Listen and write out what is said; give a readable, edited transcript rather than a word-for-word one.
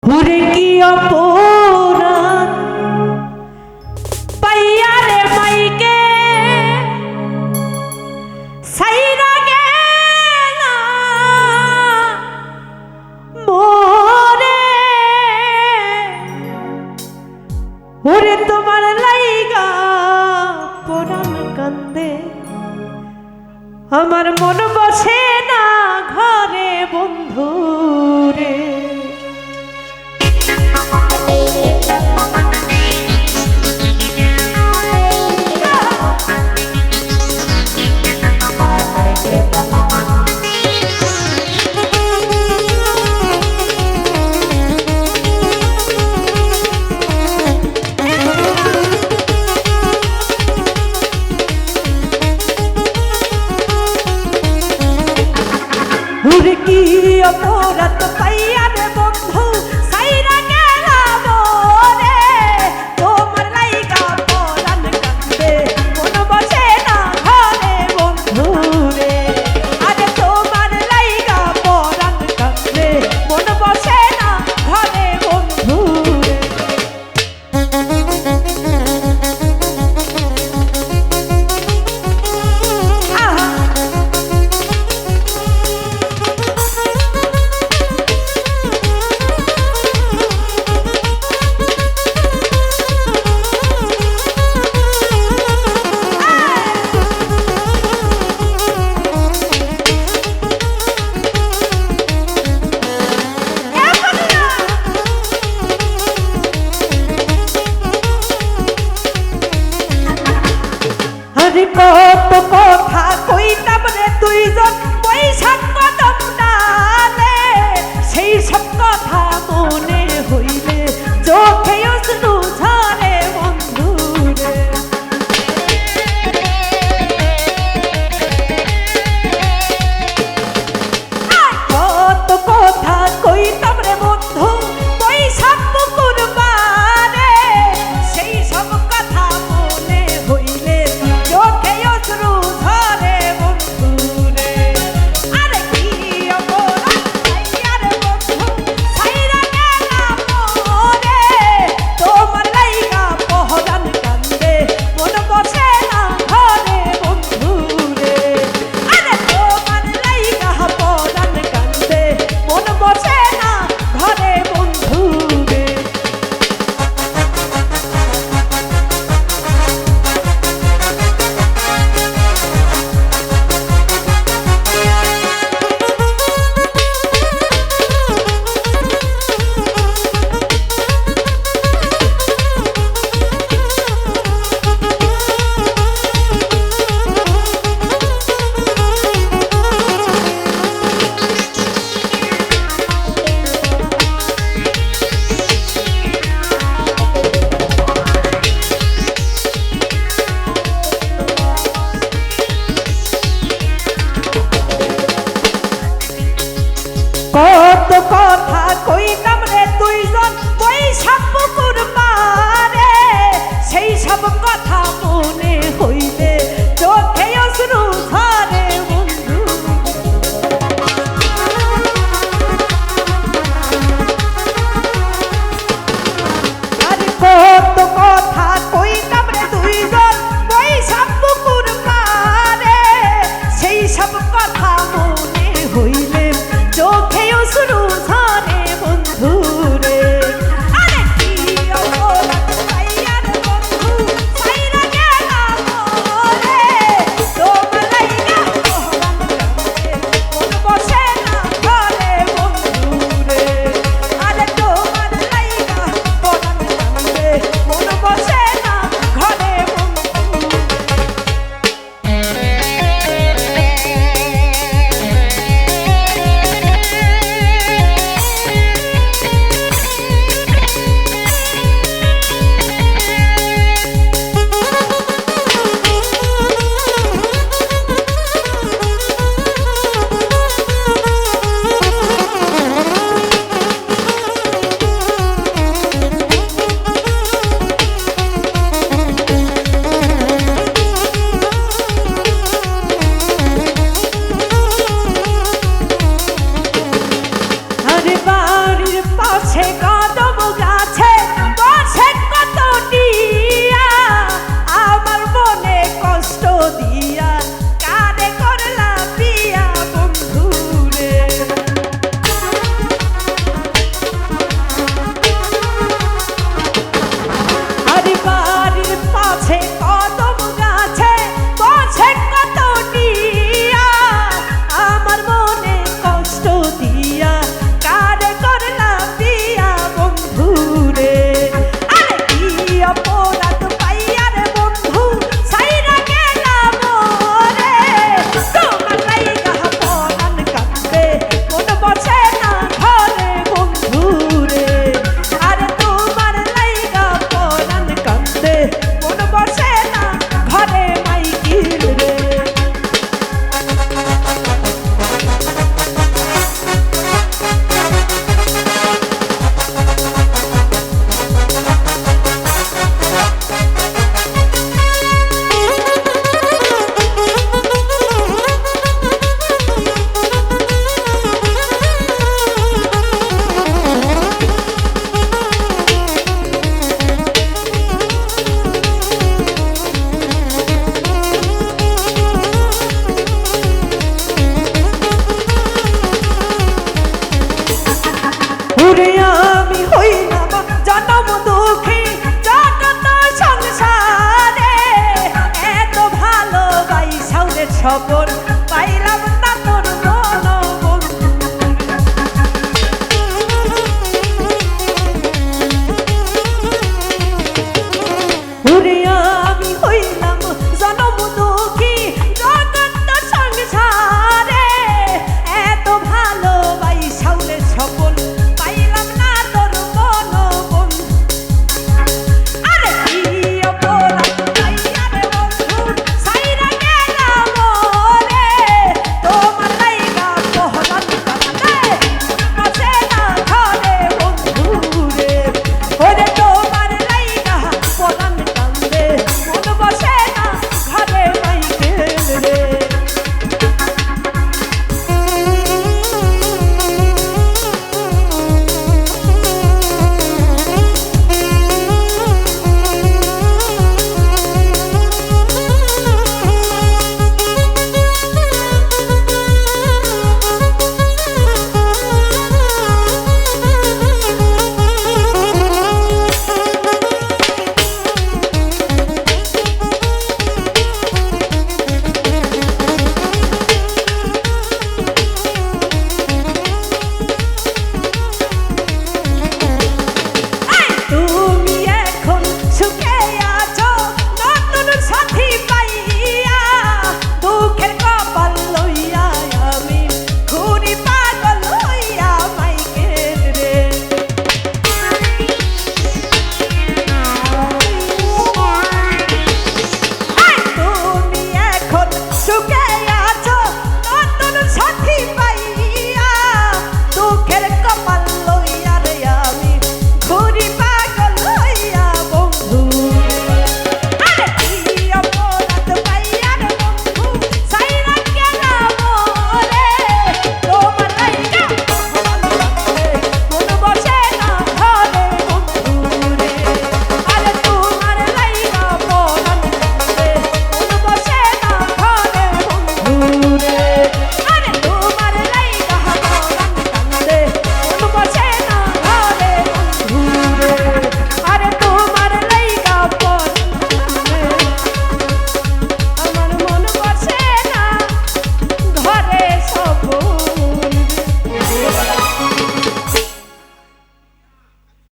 হুরে কি অপরাধ পাইয়া রে মাইকে সাইরা গেলা মোরে হুরে তোমার লাইগা পরাণ কান্দে আমার মন বসে না ঘরে বন্ধু রে। হুরে কি অপরাধ পাইয়া রে বন্ধু সাইরা গেলা মোরে তোমার লাইগা পরাণ কান্দে মন বসে না ঘরে বন্ধু রে। আরে তোমার লাইগা পরাণ কান্দে মন বসে না ঘরে বন্ধু রে। আরে কত কথা কইতাম রে দুইজন পয়সা কদম ডালে সেই সব কথা মনে হইলে চোখে অশ্রু ঝরে বন্ধু রে। কত কথা কইতাম রে বন্ধু পয়সা পুকুর পারে সেই সব কথা মনে হইলে চোখে অশ্রু ঝরে বন্ধু রে। আরে কি অপরাধ পাইয়া রে বন্ধু সাইরা গেলা মোরে তোমার লাইগা পরাণ কান্দে মন বসে না ঘরে বন্ধু রে। আরে তোমার লাইগা পরাণ কান্দে মন বসে না ঘরে বন্ধু রে। কত কথা